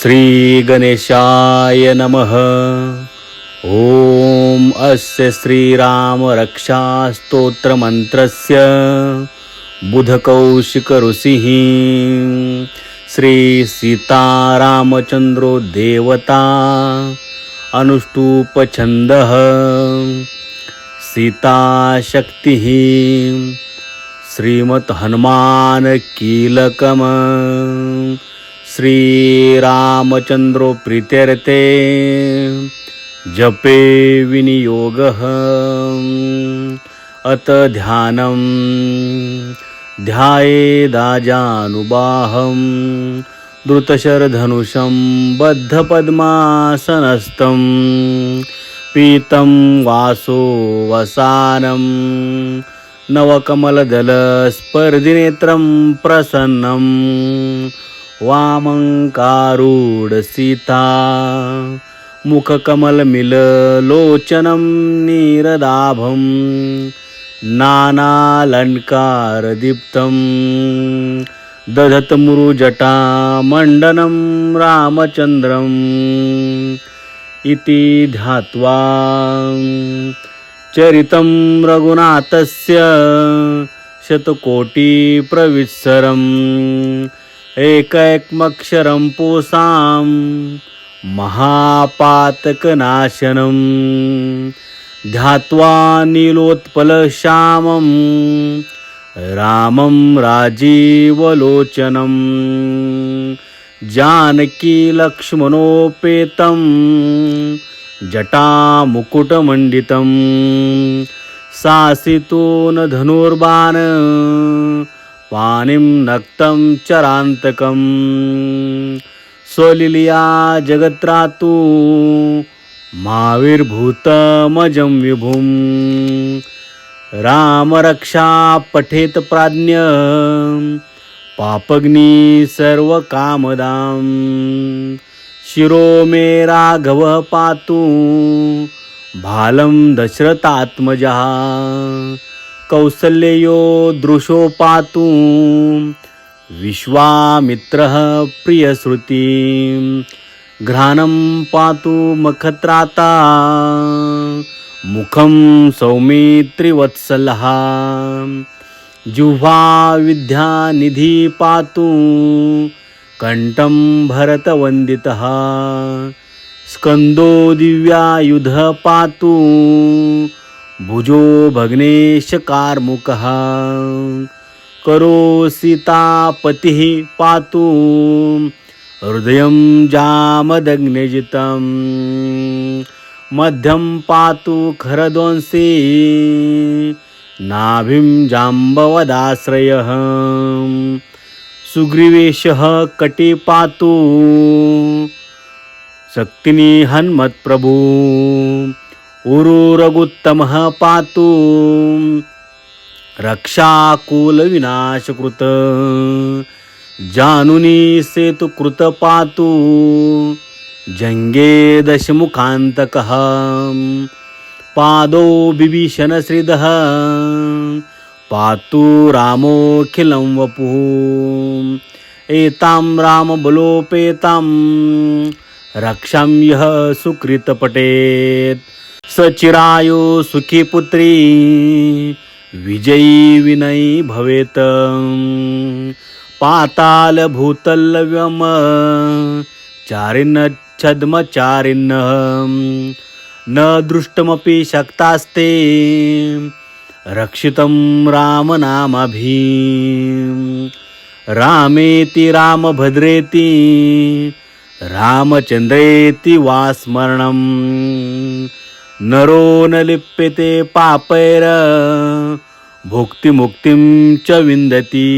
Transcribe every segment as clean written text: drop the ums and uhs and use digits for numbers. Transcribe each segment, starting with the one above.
श्री गणेशाय नमः। ओम अस्य श्रीराम रक्षा स्तोत्र मंत्रस्य बुधकौशिक ऋषिः श्री सीतारामचंद्रो देवता अनुष्टुप छंदः सीता शक्तिः श्रीमत् हनुमान कीलकम श्री रामचंद्रो प्रीत्यर्थे जपे विनियोगः अत ध्यानं ध्यायेदाजानुबाहं द्रुतशरधनुषं बद्धपद्मासनस्थं पीतं वासो वसानं नवकमलदलस्पर्धिनेत्रं प्रसन्नं वामङ्कारूढसीता मुखकमलमिललोचनं नीरदाभं नानालङ्कारदीप्तं दधतमुरुजटामण्डनं रामचन्द्रम् इति ध्यात्वा चरितं रघुनाथस्य शतकोटिप्रविस्सरम् एकैकमक्षरं पुंसां महापातकनाशनं ध्यात्वा नीलोत्पलश्यामं रामं राजीवलोचनं जानकीलक्ष्मणोपेतं जटामुकुटमण्डितं सासितो न धनुर्बाण पाणिं नक्तं चरान्तकं स्वलीलया जगत्रातु माविर्भूतमजं विभुं रामरक्षा पठेत प्राज्ञ पापग्नि सर्वकामदां शिरो मे राघवः पातु भालं दशरथात्मजः कौसल्यो दृशो पातु विश्वामित्रः प्रियश्रुतिं घ्राणं पातु मखत्राता मुखं सौमित्रिवत्सलः जिह्वा विद्यानिधि पातु कंठं भरतवन्दितः स्कंदो दिव्यायुधः पातु भुजो भग्नेशकार्मुकः करो सीतापतिः पातु हृदयं जामदग्निजितं मध्यं पातु खरध्वंसी नाभिं जाम्बवदाश्रयः सुग्रीवेशः कटी पातु शक्तिनी हन्मत्प्रभु उरुरगुत्तमः पातु रक्षाकुलविनाशकृत जानुनी सेतुकृत पातु जंगे दशमुखान्तकः पादो बिभीषणश्रीदः पातु रामोऽखिलं वपुः एतां रामबलोपेतां रक्षां यः सुकृतपठेत् सचिरायु सुखी पुत्री विजयी विनयी भवेत् पाताल भूतलव्यम चारिन्न छद्मचारिन्न न दृष्टमपि शक्तास्ते रक्षितं रामनामाभि रामेति रामभद्रेति रामचन्द्रेति वा स्मरणं नरो न लिप्यते पापैर भुक्तिमुक्तिं च विन्दति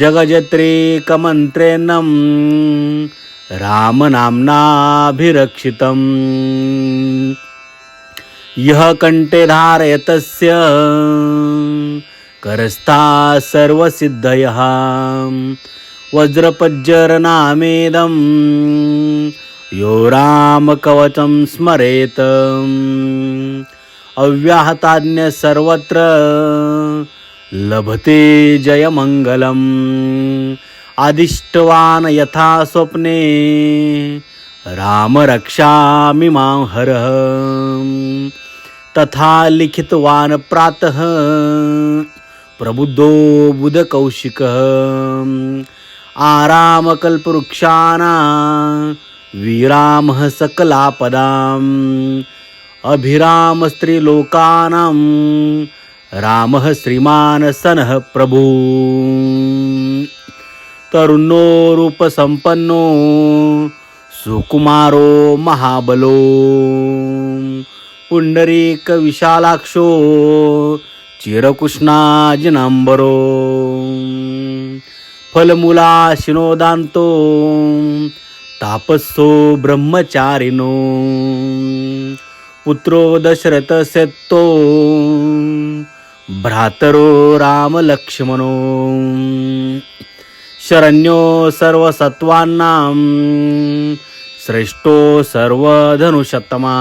जगजत्रेकमन्त्रेणं रामनाम्नाभिरक्षितं यः कण्ठे धारयतस्य करस्था सर्वसिद्धयः वज्रपज्जरनामेदं यो रामकवचं स्मरेत् अव्याहताज्ञ सर्वत्र लभते जयमंगलम् आदिष्टवान यथा स्वप्ने राम रक्षामि मां हरः तथा लिखितवान प्रातः प्रबुद्धो बुधकौशिकः आरामकल्पवृक्षाणां विरामः सकलापदाम् अभिराम स्त्रीलोकानां रामः श्रीमान् सनः प्रभु तरुणो रूपसम्पन्नो सुकुमारो महाबलो पुंडरीक विशालाक्षो चिरकृष्णाजिनांबरो फलमूलाशिनोदान्तो तापस्सो ब्रह्मचारिणो पुत्रो दशरथस्यतो भ्रातरो रामलक्ष्मणो शरण्यो सर्वसत्त्वानां श्रेष्ठो सर्वधनुषत्तमा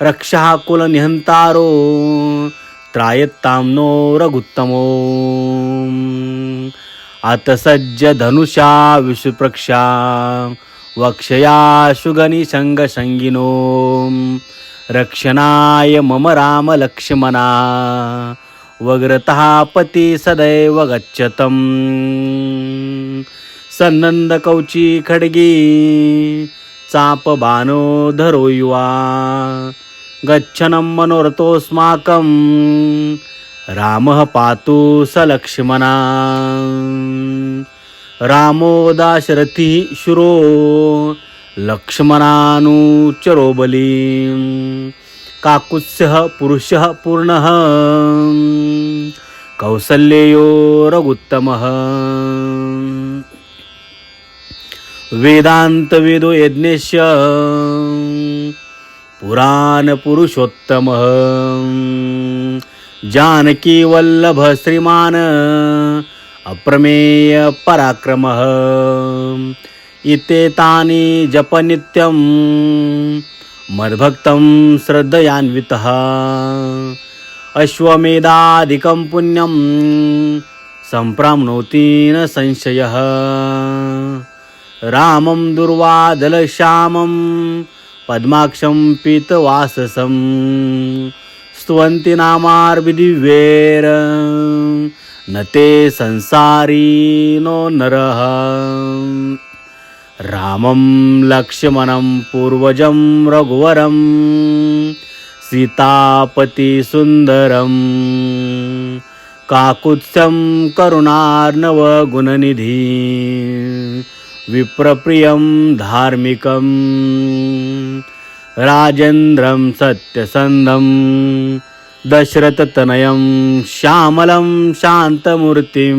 रक्षः कुलनिहन्तारो त्रायत्तां नो रघुत्तमो अतसज्ज धनुषा विशुप्रक्षा वक्षया शुगनिसङ्गसङ्गिनो रक्षणाय मम राम लक्ष्मणा वग्रतः पति सदैव गच्छतम् सन्नन्दकौची खड्गी चापबाणो धरो युवा गच्छनं मनोरथोऽस्माकं रामः पातु स लक्ष्मणा रामो दाशरथी शूरो लक्ष्मणानुचरो बली काकुत्स्यः पुरुषः पूर्णः कौसल्ययो रघुत्तमः वेदान्तवेदो यज्ञस्य पुराणपुरुषोत्तमः जानकी वल्लभ श्रीमान् अप्रमेय पराक्रमः इत्येतानि जप नित्यं मद्भक्तं श्रद्धयान्वितः अश्वमेधादिकं पुण्यं सम्प्राप्नोति न संशयः रामं दुर्वादलश्यामं पद्माक्षं पीतवाससं स्तुवन्ति नामार्विदिव्यैर न ते संसारिनो नरः रामं लक्ष्मणं पूर्वजं रघुवरं सीतापति सुंदरं काकुत्स्यं करुणार्णव गुणनिधि विप्रप्रियं धार्मिकं राजेन्द्रं सत्यसन्धं दशरथतनयं श्यामलं शान्तमूर्तिं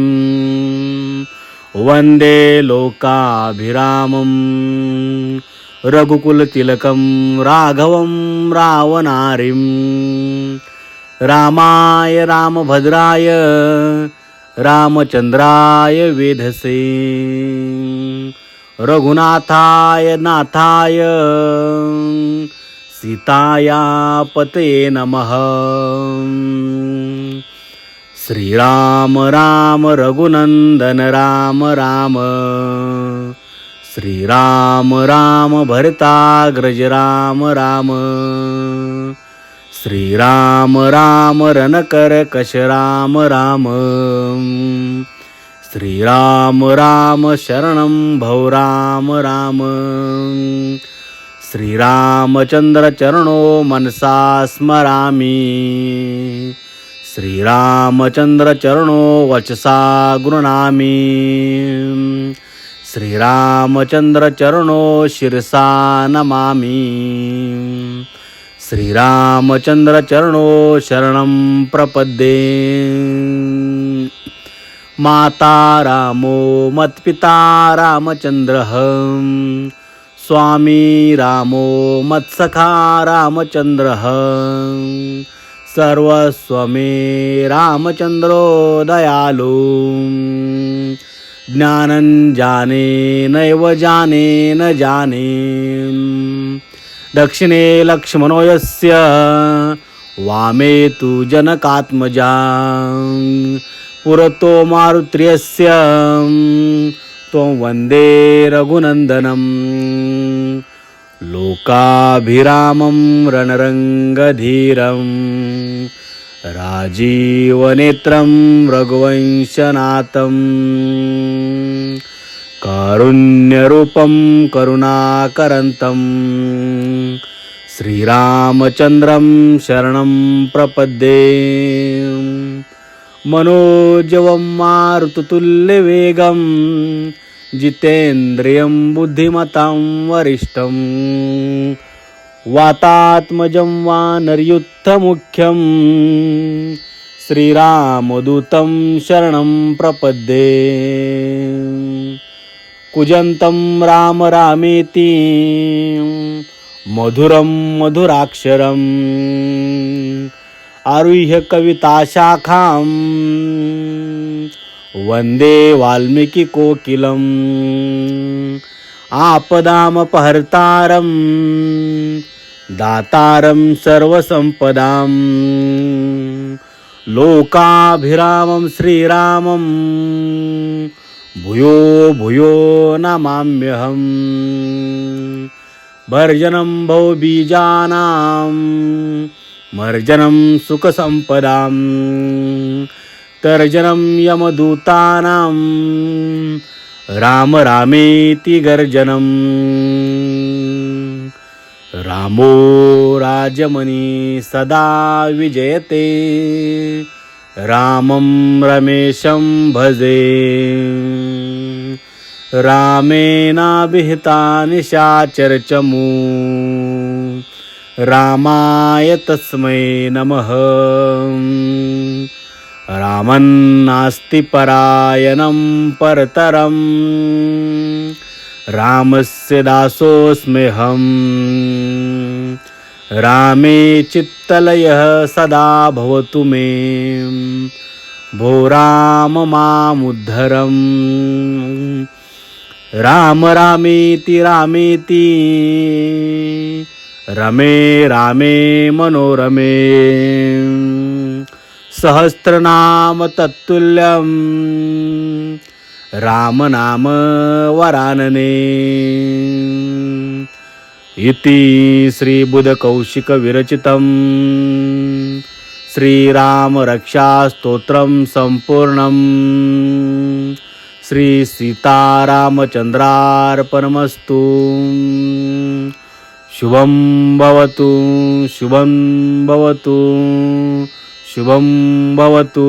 वन्दे लोकाभिरामं रघुकुलतिलकं राघवं रावणारिं रामाय रामभद्राय रामचन्द्राय वेधसे रघुनाथाय नाथाय सीताया पतये नमः श्रीराम राम रघुनंदन राम राम श्रीराम राम भरताग्रज राम राम श्रीराम राम रणकरकश राम राम श्रीराम राम शरणं भव राम राम श्रीरामचंद्र चरणो मनसा स्मरामि श्रीरामचंद्र चरणो वचसा गृह्णामि श्रीरामचंद्र चरणो शिरसा नमामि श्रीरामचंद्र चरणो शरणं प्रपद्ये माता रामो मत्पिता रामचंद्रः स्वामी रामो मत्सखा रामचंद्रः सर्वस्वमे रामचंद्रो दयालु ज्ञानं जाने नैव जाने न जाने दक्षिणे लक्ष्मणो यस्य वामे तु जनकात्मजा पुरतो मारुत्र्यस्य त्वं वन्दे रघुनन्दनं लोकाभिरामं रणरङ्गधीरं राजीवनेत्रं रघुवंशनाथं कारुण्यरूपं करुणाकरन्तं श्रीरामचन्द्रं शरणं प्रपद्ये मनोजवं मारुततुल्यवेगं जितेन्द्रियं बुद्धिमतां वरिष्ठं वातात्मजं वानरयूथमुख्यं श्रीरामदूतं शरणं प्रपद्ये कूजन्तं राम रामेति मधुरं मधुराक्षरम् आरुह्य कविताशाखां वन्दे वाल्मीकिकोकिलम् आपदामपहर्तारं दातारं सर्वसम्पदां लोकाभिरामं श्रीरामं भूयो भूयो नमाम्यहम् भर्जनं भवबीजानां मर्जनं सुखसम्पदां तर्जनं यमदूतानां राम रामेति गर्जनं रामो राजमणि सदा विजयते रामं रमेशं भजे रामेणाभिहिता निशाचरचमू रामाय तस्मै नमः रामन्नास्ति परायणं परतरं रामस्य दासोऽस्म्यहं रामे चित्तलयः सदा भवतु मे भो राम मामुद्धरम् राम रामेति रामेति रमे रामे मनोरमे सहस्रनाम तत्तुल्यं राम नाम वरानने इति श्रीबुधकौशिक विरचितं श्रीरामरक्षास्तोत्रं सम्पूर्णं श्री सीतारामचन्द्रार्पणमस्तु शुभं भवतु शुभं भवतु शुभं भवतु।